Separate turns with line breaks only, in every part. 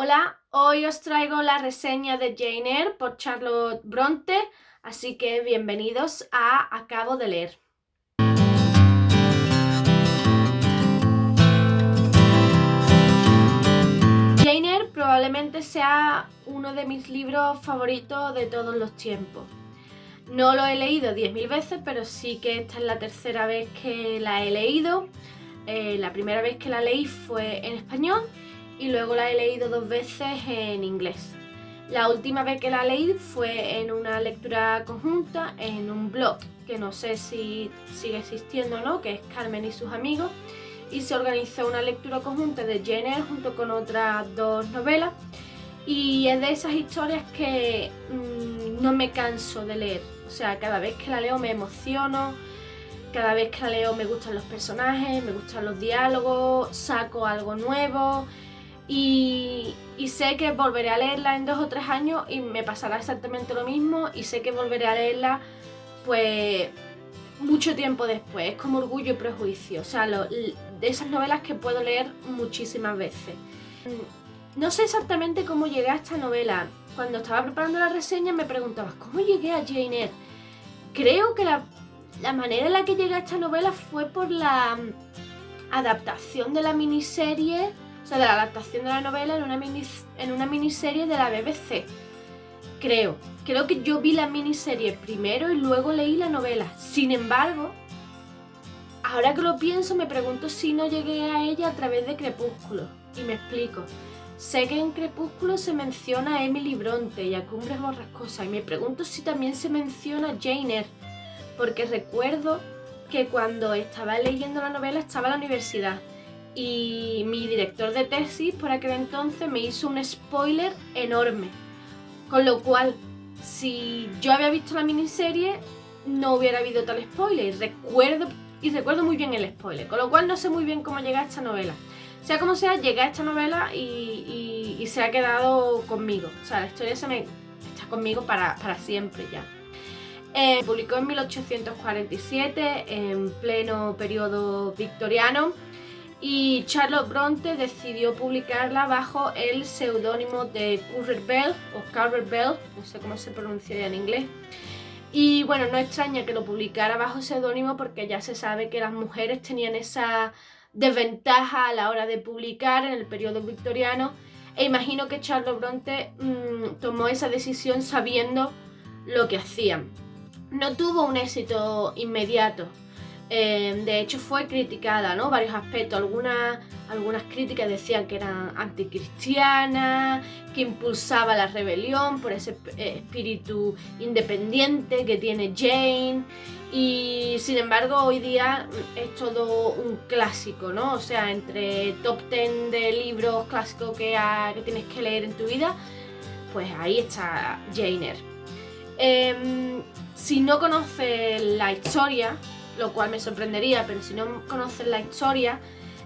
Hola, hoy os traigo la reseña de Jane Eyre por Charlotte Bronte, así que bienvenidos a Acabo de leer. Jane Eyre probablemente sea uno de mis libros favoritos de todos los tiempos. No lo he leído 10.000 veces, pero sí que esta es la tercera vez que la he leído. La primera vez que la leí fue en español y luego la he leído 2 veces en inglés. La última vez que la leí fue en una lectura conjunta en un blog que no sé si sigue existiendo o no, que es Carmen y sus amigos, y se organizó una lectura conjunta de Jane Eyre junto con otras 2 novelas, y es de esas historias que no me canso de leer. O sea, cada vez que la leo me emociono, cada vez que la leo me gustan los personajes, me gustan los diálogos, saco algo nuevo y sé que volveré a leerla en 2 o 3 años y me pasará exactamente lo mismo, y sé que volveré a leerla pues mucho tiempo después. Es como Orgullo y Prejuicio, o sea, de esas novelas que puedo leer muchísimas veces. No sé exactamente cómo llegué a esta novela. Cuando estaba preparando la reseña me preguntabas, ¿cómo llegué a Jane Eyre? Creo que la manera en la que llegué a esta novela fue por la adaptación de la miniserie, o sea, de la adaptación de la novela en una miniserie de la BBC. Creo que yo vi la miniserie primero y luego leí la novela. Sin embargo, ahora que lo pienso, me pregunto si no llegué a ella a través de Crepúsculo. Y me explico. Sé que en Crepúsculo se menciona a Emily Bronte y a Cumbres Borrascosas, y me pregunto si también se menciona a Jane Eyre, porque recuerdo que cuando estaba leyendo la novela estaba en la universidad y mi director de tesis por aquel entonces me hizo un spoiler enorme, con lo cual si yo había visto la miniserie no hubiera habido tal spoiler. Recuerdo muy bien el spoiler, con lo cual no sé muy bien cómo llegar a esta novela. Sea como sea, llegué a esta novela y se ha quedado conmigo. O sea, la historia está conmigo para siempre ya. Publicó en 1847, en pleno periodo victoriano, y Charlotte Bronte decidió publicarla bajo el seudónimo de Currer Bell, o Currer Bell, no sé cómo se pronuncia en inglés. Y bueno, no extraña que lo publicara bajo seudónimo porque ya se sabe que las mujeres tenían esa desventaja a la hora de publicar en el periodo victoriano, e imagino que Charlotte Bronte tomó esa decisión sabiendo lo que hacían. No tuvo un éxito inmediato. De hecho fue criticada, ¿no? Varios aspectos. Algunas críticas decían que era anticristiana, que impulsaba la rebelión por ese espíritu independiente que tiene Jane, y sin embargo hoy día es todo un clásico, ¿no? O sea, entre top 10 de libros clásicos que tienes que leer en tu vida, pues ahí está Jane Eyre. Si no conoces la historia, lo cual me sorprendería, pero si no conoces la historia,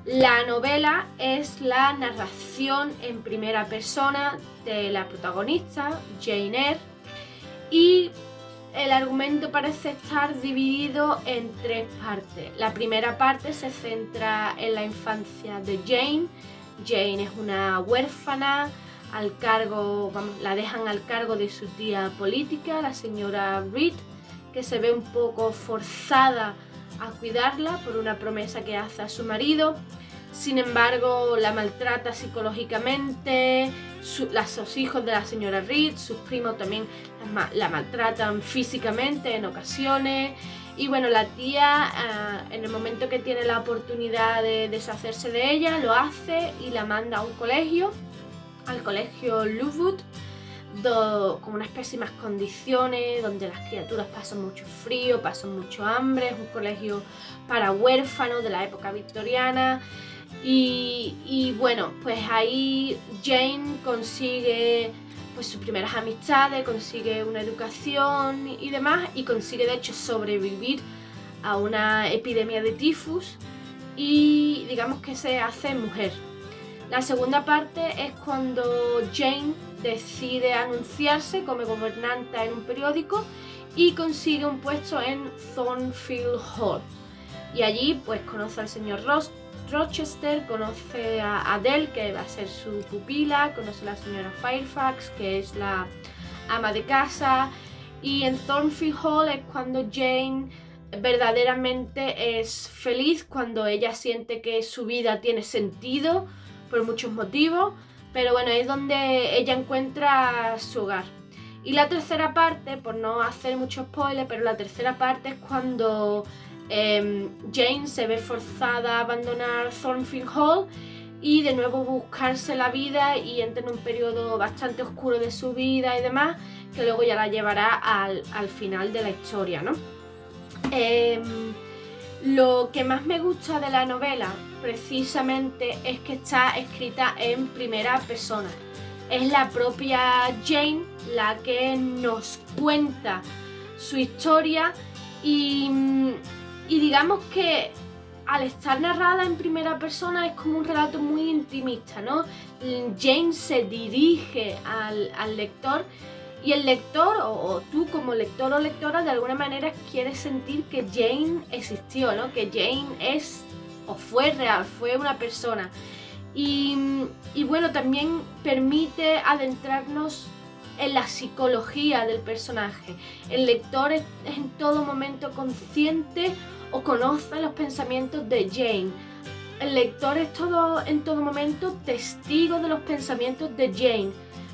la novela es la narración en primera persona de la protagonista, Jane Eyre, y el argumento parece estar dividido en 3 partes. La primera parte se centra en la infancia de Jane. Jane es una huérfana, la dejan al cargo de su tía política, la señora Reed, que se ve un poco forzada a cuidarla por una promesa que hace a su marido. Sin embargo, la maltrata psicológicamente, los hijos de la señora Reed, sus primos también la maltratan físicamente en ocasiones. Y bueno, la tía, en el momento que tiene la oportunidad de deshacerse de ella, lo hace y la manda a un colegio, al colegio Lowood, con unas pésimas condiciones, donde las criaturas pasan mucho frío, pasan mucho hambre. Es un colegio para huérfanos de la época victoriana. Y bueno, pues ahí Jane consigue pues sus primeras amistades, consigue una educación y demás, y consigue de hecho sobrevivir a una epidemia de tifus, y digamos que se hace mujer. La segunda parte es cuando Jane decide anunciarse como gobernanta en un periódico y consigue un puesto en Thornfield Hall. Y allí pues conoce al señor Ross, Rochester, conoce a Adele, que va a ser su pupila, conoce a la señora Fairfax, que es la ama de casa, y en Thornfield Hall es cuando Jane verdaderamente es feliz, cuando ella siente que su vida tiene sentido por muchos motivos, pero bueno, es donde ella encuentra su hogar. Y la tercera parte, por no hacer mucho spoiler, pero la tercera parte es cuando Jane se ve forzada a abandonar Thornfield Hall y de nuevo buscarse la vida, y entra en un periodo bastante oscuro de su vida y demás, que luego ya la llevará al final de la historia, ¿no? Lo que más me gusta de la novela precisamente es que está escrita en primera persona. Es la propia Jane la que nos cuenta su historia y digamos que al estar narrada en primera persona es como un relato muy intimista, ¿no? Jane se dirige al lector, y el lector, o tú como lector o lectora, de alguna manera quieres sentir que Jane existió, ¿no? Que Jane es o fue real, fue una persona. Y bueno, también permite adentrarnos en la psicología del personaje. El lector es en todo momento consciente o conoce los pensamientos de Jane. El lector es en todo momento testigo de los pensamientos de Jane,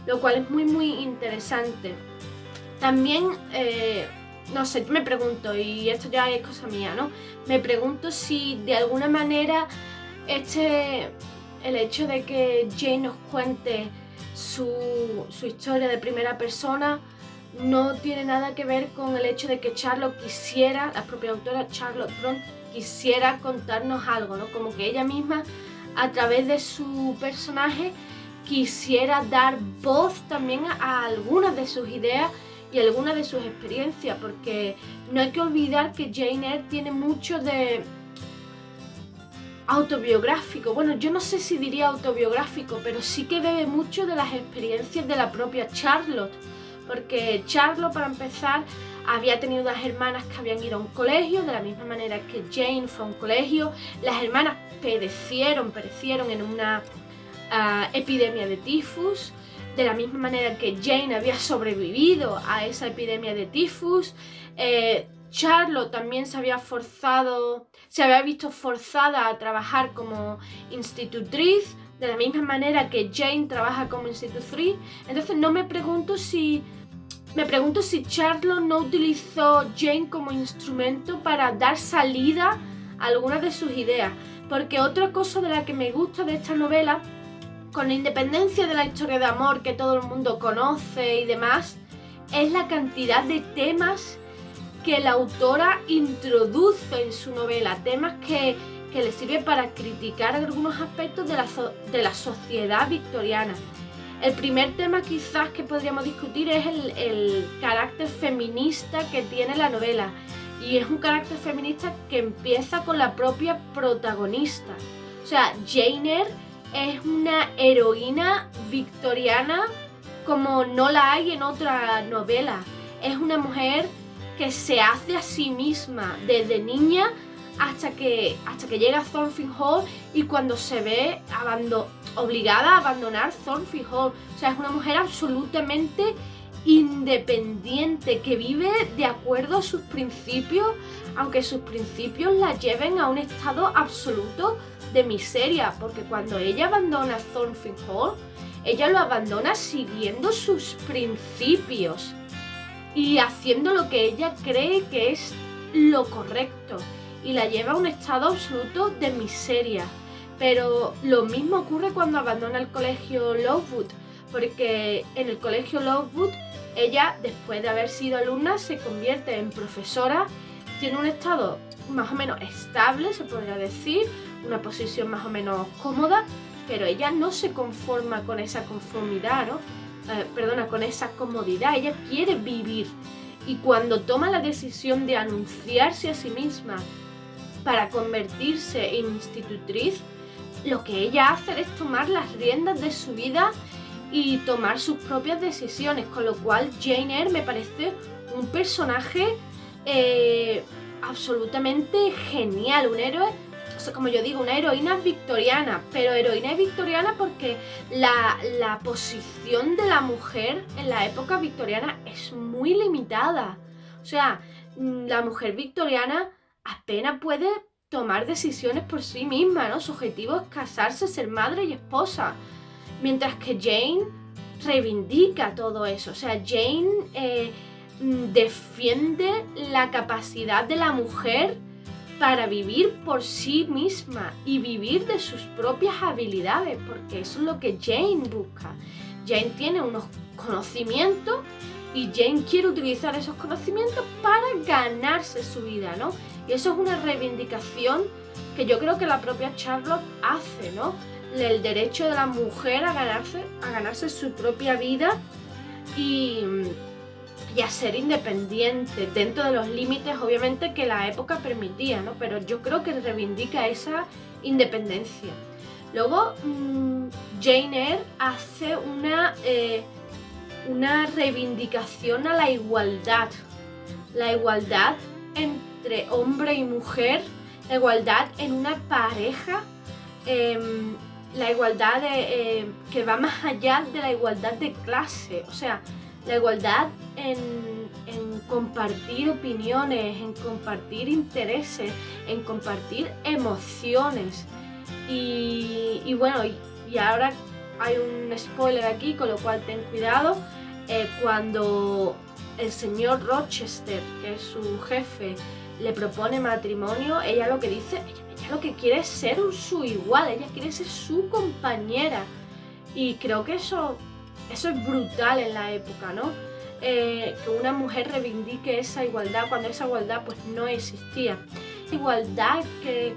lo cual es muy muy interesante. También, no sé, me pregunto, y esto ya es cosa mía, ¿no? Me pregunto si de alguna manera el hecho de que Jane nos cuente su historia de primera persona no tiene nada que ver con el hecho de que Charlotte quisiera, la propia autora Charlotte Brontë, quisiera contarnos algo, ¿no? Como que ella misma, a través de su personaje, quisiera dar voz también a algunas de sus ideas y algunas de sus experiencias, porque no hay que olvidar que Jane Eyre tiene mucho de autobiográfico. Bueno, yo no sé si diría autobiográfico, pero sí que bebe mucho de las experiencias de la propia Charlotte, porque Charlotte, para empezar, había tenido unas hermanas que habían ido a un colegio, de la misma manera que Jane fue a un colegio. Las hermanas perecieron en una epidemia de tifus, de la misma manera que Jane había sobrevivido a esa epidemia de tifus. Charlotte también se había visto forzada a trabajar como institutriz, de la misma manera que Jane trabaja como institutriz. Entonces me pregunto si Charlotte no utilizó Jane como instrumento para dar salida a algunas de sus ideas. Porque otra cosa de la que me gusta de esta novela, con la independencia de la historia de amor que todo el mundo conoce y demás, es la cantidad de temas que la autora introduce en su novela, temas que le sirven para criticar algunos aspectos de la sociedad victoriana. El primer tema quizás que podríamos discutir es el carácter feminista que tiene la novela, y es un carácter feminista que empieza con la propia protagonista. O sea, Jane Eyre es una heroína victoriana como no la hay en otra novela. Es una mujer que se hace a sí misma desde niña hasta que llega a Thornfield Hall, y cuando se ve obligada a abandonar Thornfield Hall. O sea, es una mujer absolutamente independiente que vive de acuerdo a sus principios, aunque sus principios la lleven a un estado absoluto de miseria, porque cuando ella abandona Thornfield Hall, ella lo abandona siguiendo sus principios y haciendo lo que ella cree que es lo correcto, y la lleva a un estado absoluto de miseria. Pero lo mismo ocurre cuando abandona el colegio Lowood, porque en el colegio Lowood ella, después de haber sido alumna, se convierte en profesora, tiene un estado más o menos estable, se podría decir, una posición más o menos cómoda, pero ella no se conforma con esa conformidad, ¿no? Con esa comodidad. Ella quiere vivir, y cuando toma la decisión de anunciarse a sí misma para convertirse en institutriz, lo que ella hace es tomar las riendas de su vida y tomar sus propias decisiones, con lo cual Jane Eyre me parece un personaje absolutamente genial, un héroe. O sea, como yo digo, una heroína victoriana, pero heroína victoriana porque la posición de la mujer en la época victoriana es muy limitada. O sea, la mujer victoriana apenas puede tomar decisiones por sí misma, ¿no? Su objetivo es casarse, ser madre y esposa. Mientras que Jane reivindica todo eso. O sea, Jane defiende la capacidad de la mujer para vivir por sí misma y vivir de sus propias habilidades, porque eso es lo que Jane busca. Jane tiene unos conocimientos y Jane quiere utilizar esos conocimientos para ganarse su vida, ¿no? Y eso es una reivindicación que yo creo que la propia Charlotte hace, ¿no? El derecho de la mujer a ganarse su propia vida y a ser independiente, dentro de los límites obviamente que la época permitía, ¿no? Pero yo creo que reivindica esa independencia. Luego Jane Eyre hace una reivindicación a la igualdad entre hombre y mujer, la igualdad en una pareja, la igualdad que va más allá de la igualdad de clase, o sea, la igualdad en compartir opiniones, en compartir intereses, en compartir emociones. Y bueno, y ahora hay un spoiler aquí, con lo cual ten cuidado. Cuando el señor Rochester, que es su jefe, le propone matrimonio, ella lo que dice, ella lo que quiere es ser su igual, ella quiere ser su compañera. Y creo que eso es brutal en la época, ¿no? Que una mujer reivindique esa igualdad cuando esa igualdad pues no existía. Igualdad que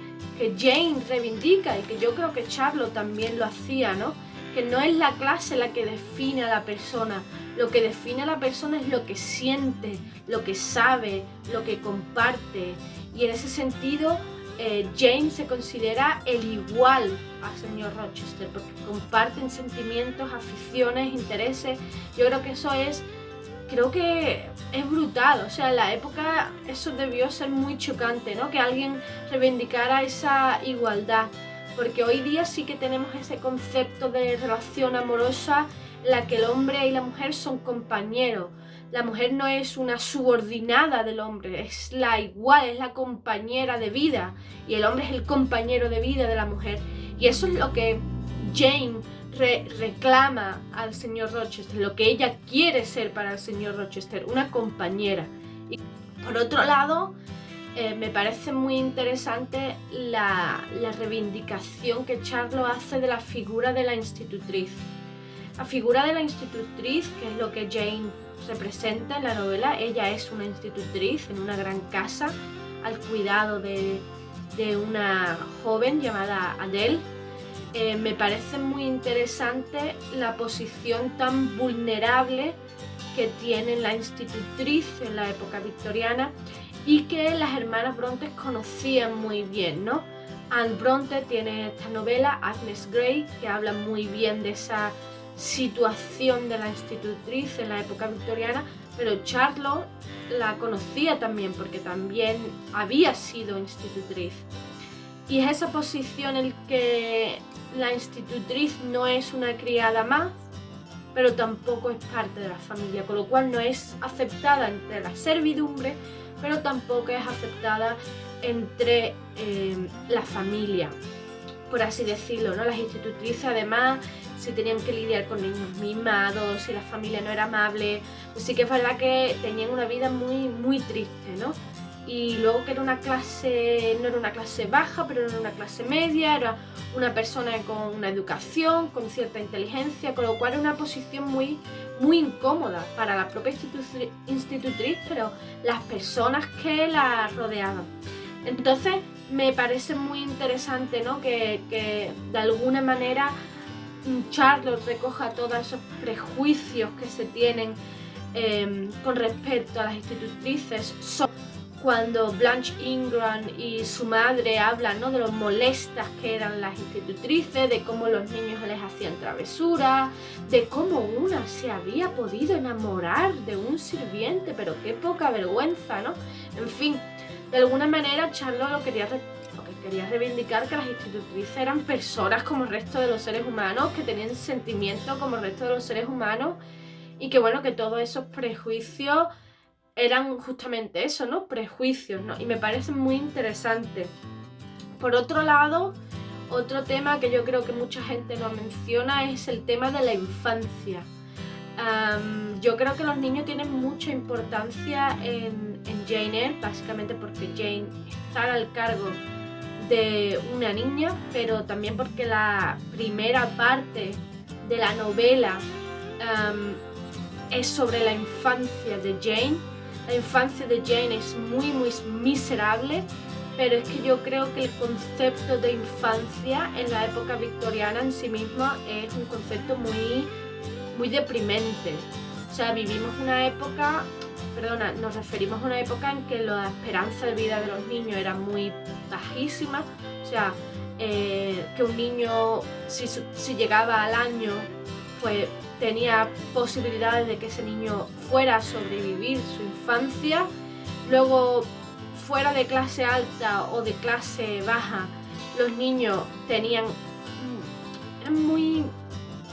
Jane reivindica y que yo creo que Charlotte también lo hacía, ¿no? Que no es la clase la que define a la persona, lo que define a la persona es lo que siente, lo que sabe, lo que comparte. Y en ese sentido, Jane se considera el igual al señor Rochester, porque comparten sentimientos, aficiones, intereses. Yo creo que eso creo que es brutal. O sea, en la época eso debió ser muy chocante, ¿no? Que alguien reivindicara esa igualdad. Porque hoy día sí que tenemos ese concepto de relación amorosa en la que el hombre y la mujer son compañeros. La mujer no es una subordinada del hombre, es la igual, es la compañera de vida. Y el hombre es el compañero de vida de la mujer. Y eso es lo que Jane reclama al señor Rochester, lo que ella quiere ser para el señor Rochester, una compañera. Y por otro lado, me parece muy interesante la reivindicación que Charlotte hace de la figura de la institutriz. La figura de la institutriz, que es lo que Jane representa en la novela, ella es una institutriz en una gran casa al cuidado de una joven llamada Adele. Me parece muy interesante la posición tan vulnerable que tiene la institutriz en la época victoriana y que las hermanas Bronte conocían muy bien, ¿no? Anne Bronte tiene esta novela, Agnes Grey, que habla muy bien de esa situación de la institutriz en la época victoriana, pero Charlotte la conocía también porque también había sido institutriz. Y es esa posición en que la institutriz no es una criada más, pero tampoco es parte de la familia, con lo cual no es aceptada entre la servidumbre, pero tampoco es aceptada entre la familia, por así decirlo, ¿no? Las institutrices además, si tenían que lidiar con niños mimados, si la familia no era amable, pues sí que es verdad que tenían una vida muy, muy triste, ¿no? Y luego que era una clase, no era una clase baja, pero era una clase media, era una persona con una educación, con cierta inteligencia, con lo cual era una posición muy, muy incómoda para la propia institutriz, pero las personas que la rodeaban. Entonces me parece muy interesante, ¿no? que de alguna manera Charlotte recoja todos esos prejuicios que se tienen con respecto a las institutrices. Cuando Blanche Ingram y su madre hablan, ¿no? de lo molestas que eran las institutrices, de cómo los niños les hacían travesuras, de cómo una se había podido enamorar de un sirviente, pero qué poca vergüenza, ¿no? En fin, de alguna manera Charlotte lo que quería reivindicar que las institutrices eran personas como el resto de los seres humanos, que tenían sentimientos como el resto de los seres humanos, y que bueno, que todos esos prejuicios eran justamente eso, ¿no? Prejuicios, ¿no? Y me parece muy interesante. Por otro lado, otro tema que yo creo que mucha gente no menciona es el tema de la infancia. Yo creo que los niños tienen mucha importancia en Jane Eyre, básicamente porque Jane está al cargo de una niña, pero también porque la primera parte de la novela es sobre la infancia de Jane. La infancia de Jane es muy miserable, pero es que yo creo que el concepto de infancia en la época victoriana en sí misma es un concepto muy deprimente. O sea, nos referimos a una época en que la esperanza de vida de los niños era muy bajísima. O sea, que un niño, si llegaba al año, pues tenía posibilidades de que ese niño fuera a sobrevivir su infancia. Luego, fuera de clase alta o de clase baja, los niños eran muy,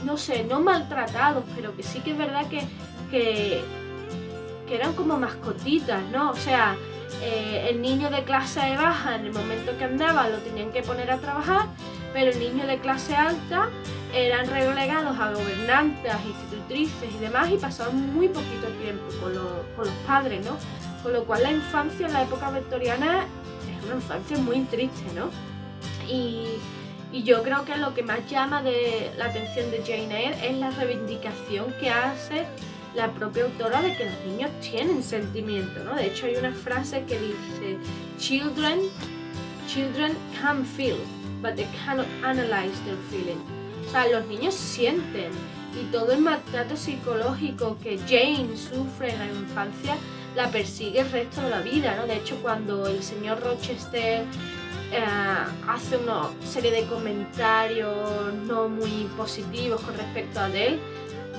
no sé, no maltratados, pero que sí que es verdad que eran como mascotitas, ¿no? O sea, el niño de clase baja, en el momento que andaba, lo tenían que poner a trabajar, pero el niño de clase alta eran relegados a gobernantes, institutrices y demás, y pasaban muy poquito tiempo con los padres, ¿no? Con lo cual la infancia en la época victoriana es una infancia muy triste, ¿no? Y yo creo que lo que más llama la atención de Jane Eyre es la reivindicación que hace la propia autora de que los niños tienen sentimiento, ¿no? De hecho hay una frase que dice children can feel, but they cannot analyze their feeling. O sea, los niños sienten, y todo el maltrato psicológico que Jane sufre en la infancia la persigue el resto de la vida, ¿no? De hecho, cuando el señor Rochester hace una serie de comentarios no muy positivos con respecto a él,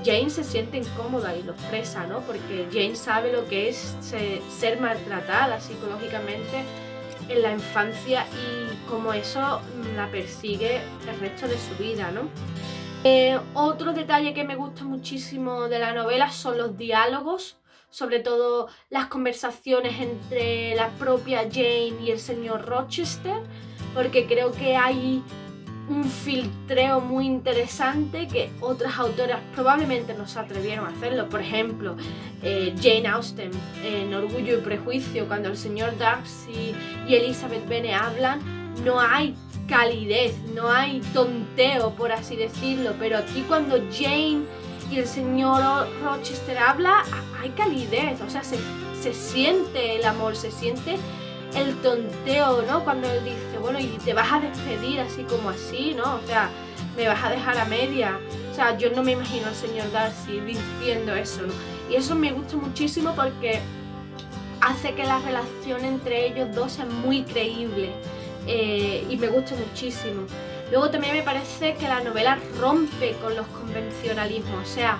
Jane se siente incómoda y lo expresa, ¿no? Porque Jane sabe lo que es ser maltratada psicológicamente en la infancia y cómo eso la persigue el resto de su vida, ¿no? Otro detalle que me gusta muchísimo de la novela son los diálogos, sobre todo las conversaciones entre la propia Jane y el señor Rochester, porque creo que hay un filtreo muy interesante que otras autoras probablemente no se atrevieron a hacerlo. Por ejemplo, Jane Austen en Orgullo y Prejuicio, cuando el señor Darcy y Elizabeth Bennet hablan, no hay calidez, no hay tonteo, por así decirlo, pero aquí cuando Jane y el señor Rochester habla, hay calidez, o sea, se siente el amor, se siente el tonteo, ¿no? Cuando él dice, bueno, y te vas a despedir así como así, ¿no? O sea, me vas a dejar a media. O sea, yo no me imagino al señor Darcy diciendo eso, ¿no? Y eso me gusta muchísimo porque hace que la relación entre ellos dos sea muy creíble, y me gusta muchísimo. Luego también me parece que la novela rompe con los convencionalismos, o sea,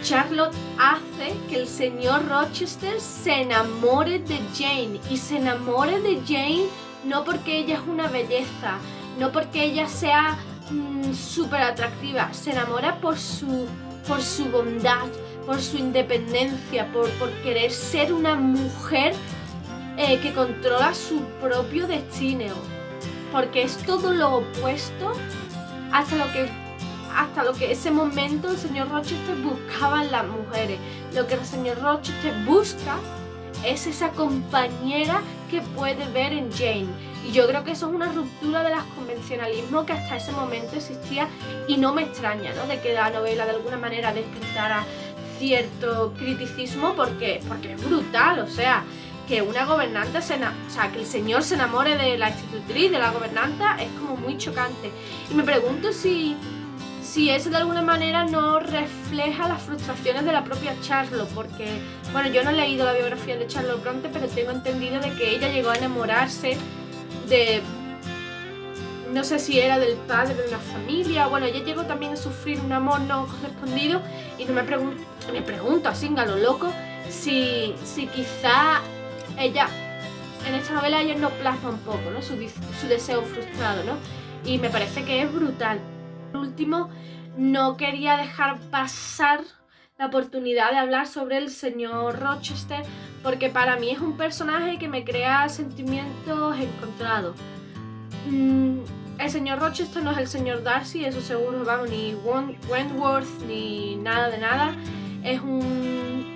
Charlotte hace que el señor Rochester se enamore de Jane, y se enamore de Jane no porque ella es una belleza, no porque ella sea súper atractiva, se enamora por su bondad, por su independencia, por querer ser una mujer que controla su propio destino, porque es todo lo opuesto hasta lo que ese momento el señor Rochester buscaba en las mujeres. Lo que el señor Rochester busca es esa compañera que puede ver en Jane, y yo creo que eso es una ruptura de los convencionalismos que hasta ese momento existía, y no me extraña, ¿no?, de que la novela de alguna manera despertara cierto criticismo, porque es brutal, o sea, que una gobernanta que el señor se enamore de la institutriz, de la gobernanta, es como muy chocante. Y me pregunto si eso de alguna manera no refleja las frustraciones de la propia Charlotte, porque, bueno, yo no he leído la biografía de Charlotte Bronte, pero tengo entendido de que ella llegó a enamorarse de, no sé si era del padre de una familia, bueno, ella llegó también a sufrir un amor no correspondido, y me pregunto así a lo loco si quizá ella en esta novela ella nos plasma un poco, ¿no? Su deseo frustrado, ¿no? Y me parece que es brutal. Por último, no quería dejar pasar la oportunidad de hablar sobre el señor Rochester, porque para mí es un personaje que me crea sentimientos encontrados. El señor Rochester no es el señor Darcy, eso seguro, vamos, ni Wentworth, ni nada de nada. Es un...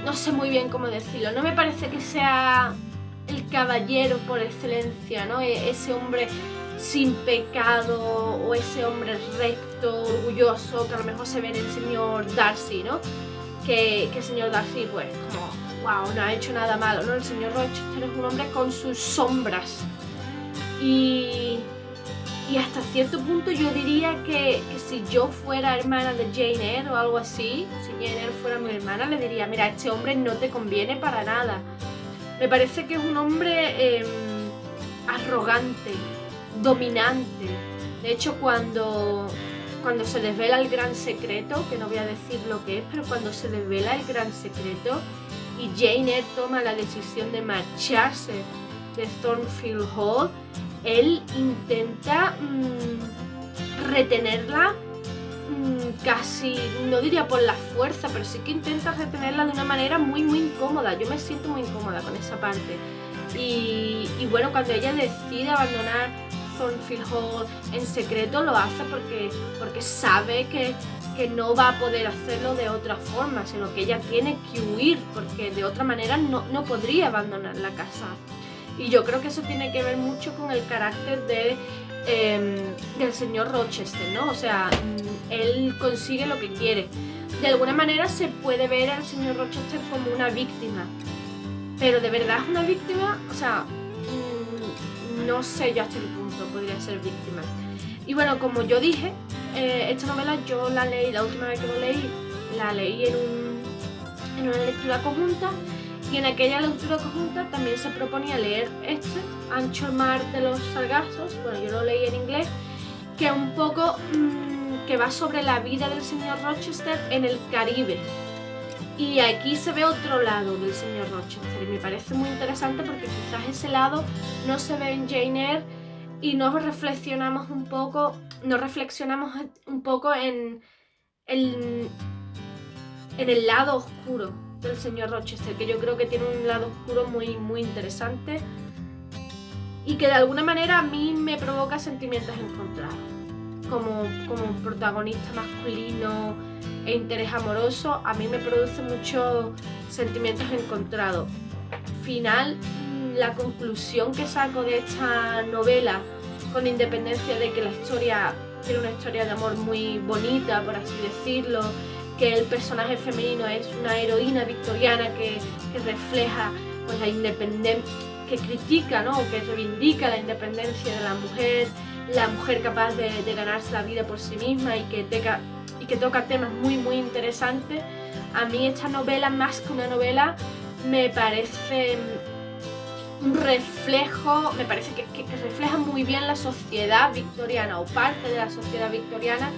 no sé muy bien cómo decirlo, no me parece que sea el caballero por excelencia, ¿no? Ese hombre sin pecado o ese hombre recto, orgulloso, que a lo mejor se ve en el señor Darcy, ¿no? Que el señor Darcy, pues, como, wow, no ha hecho nada malo, ¿no? El señor Rochester es un hombre con sus sombras. Y hasta cierto punto yo diría que si yo fuera hermana de Jane Eyre o algo así, si Jane Eyre fuera mi hermana, le diría, mira, este hombre no te conviene para nada. Me parece que es un hombre arrogante, dominante. De hecho, cuando se desvela el gran secreto, que no voy a decir lo que es, pero cuando se desvela el gran secreto y Jane Eyre toma la decisión de marcharse de Thornfield Hall, él intenta retenerla casi, no diría por la fuerza, pero sí que intenta retenerla de una manera muy muy incómoda. Yo me siento muy incómoda con esa parte. Y bueno, cuando ella decide abandonar Thornfield Hall en secreto, lo hace porque sabe que no va a poder hacerlo de otra forma, sino que ella tiene que huir, porque de otra manera no podría abandonar la casa. Y yo creo que eso tiene que ver mucho con el carácter del señor Rochester, ¿no? O sea, él consigue lo que quiere. De alguna manera se puede ver al señor Rochester como una víctima. Pero ¿de verdad es una víctima? O sea, no sé yo hasta qué punto podría ser víctima. Y bueno, como yo dije, esta novela yo la leí, la última vez que lo leí, la leí en una lectura conjunta. Y en aquella lectura conjunta también se proponía leer Ancho el mar de los sargazos, bueno, yo lo leí en inglés, que un poco que va sobre la vida del señor Rochester en el Caribe. Y aquí se ve otro lado del señor Rochester y me parece muy interesante porque quizás ese lado no se ve en Jane Eyre y nos reflexionamos un poco en el lado oscuro del señor Rochester, que yo creo que tiene un lado oscuro muy muy interesante y que de alguna manera a mí me provoca sentimientos encontrados como protagonista masculino e interés amoroso. A mí me produce muchos sentimientos encontrados. Al final, la conclusión que saco de esta novela, con independencia de que la historia tiene una historia de amor muy bonita, por así decirlo, que el personaje femenino es una heroína victoriana que refleja pues, la independencia, que critica, ¿no? O que reivindica la independencia de la mujer capaz de ganarse la vida por sí misma y que toca temas muy muy interesantes. A mí esta novela, más que una novela, me parece un reflejo, me parece que refleja muy bien la sociedad victoriana o parte de la sociedad victoriana.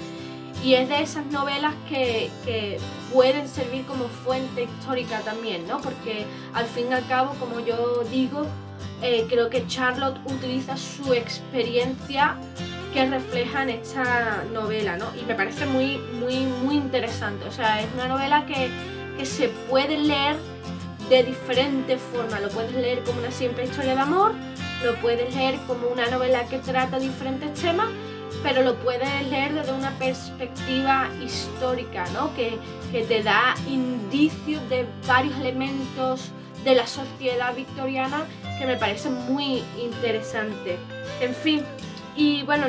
Y es de esas novelas que pueden servir como fuente histórica también, ¿no? Porque al fin y al cabo, como yo digo, creo que Charlotte utiliza su experiencia que refleja en esta novela, ¿no? Y me parece muy, muy, muy interesante. O sea, es una novela que se puede leer de diferentes formas. Lo puedes leer como una simple historia de amor, lo puedes leer como una novela que trata diferentes temas, pero lo puedes leer desde una perspectiva histórica, ¿no? Que te da indicios de varios elementos de la sociedad victoriana que me parece muy interesante. En fin, y bueno,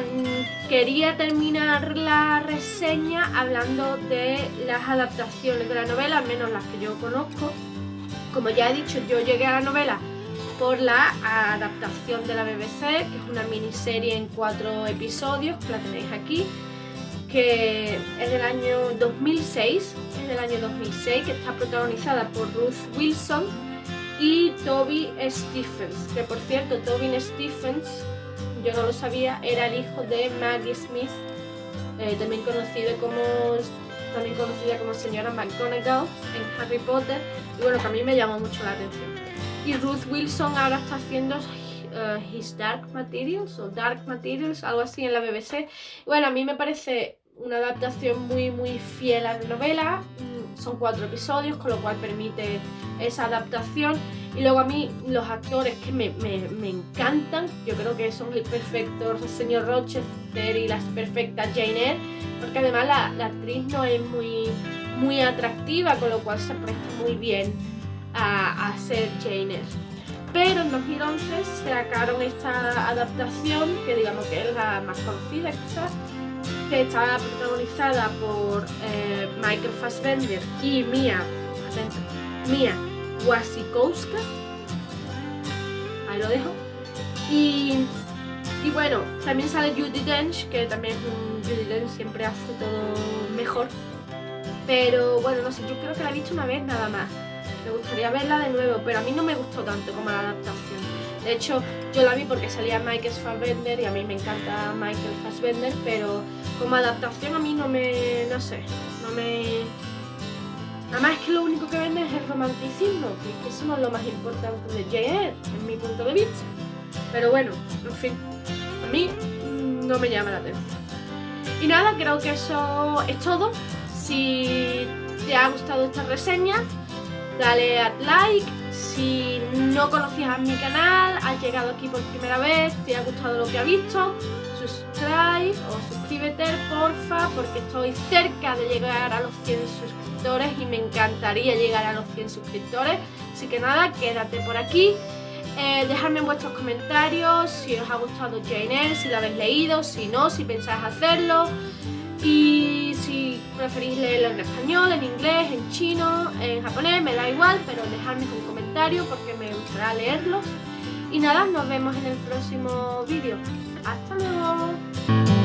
quería terminar la reseña hablando de las adaptaciones de la novela, al menos las que yo conozco. Como ya he dicho, yo llegué a la novela por la adaptación de la BBC, que es una miniserie en 4 episodios, que la tenéis aquí, que es del año 2006, que está protagonizada por Ruth Wilson y Toby Stephens, que por cierto, Toby Stephens, yo no lo sabía, era el hijo de Maggie Smith, también conocido como también conocida como señora McGonagall en Harry Potter, y bueno, que a mí me llamó mucho la atención. Y Ruth Wilson ahora está haciendo His Dark Materials o Dark Materials, algo así en la BBC. Bueno, a mí me parece una adaptación muy fiel a la novela. Son 4 episodios, con lo cual permite esa adaptación. Y luego a mí los actores que me encantan, yo creo que son el perfecto señor Rochester y la perfecta Jane Eyre, porque además la actriz no es muy atractiva, con lo cual se presta muy bien a ser Jane Eyre. Pero en 2011 sacaron esta adaptación, que digamos que es la más conocida quizás, que está protagonizada por Michael Fassbender y Mia Wasikowska. Ahí lo dejo. Y bueno, también sale Judi Dench, que también Judi Dench siempre hace todo mejor. Pero bueno, no sé, yo creo que la he visto una vez nada más. Me gustaría verla de nuevo, pero a mí no me gustó tanto como la adaptación. De hecho, yo la vi porque salía Michael Fassbender y a mí me encanta Michael Fassbender, pero como adaptación a mí no me... Además es que lo único que vende es el romanticismo, que eso no es lo más importante de Jane Eyre, en mi punto de vista. Pero bueno, en fin, a mí no me llama la atención. Y nada, creo que eso es todo. Si te ha gustado esta reseña, dale a like. Si no conocías mi canal, has llegado aquí por primera vez, te ha gustado lo que has visto, suscríbete porfa, porque estoy cerca de llegar a los 100 suscriptores y me encantaría llegar a los 100 suscriptores. Así que nada, quédate por aquí. Dejadme en vuestros comentarios si os ha gustado Jane Eyre, si lo habéis leído, si no, si pensáis hacerlo. Y si preferís leerlo en español, en inglés, en chino, en japonés, me da igual, pero dejadme un comentario porque me gustará leerlos. Y nada, nos vemos en el próximo vídeo. ¡Hasta luego!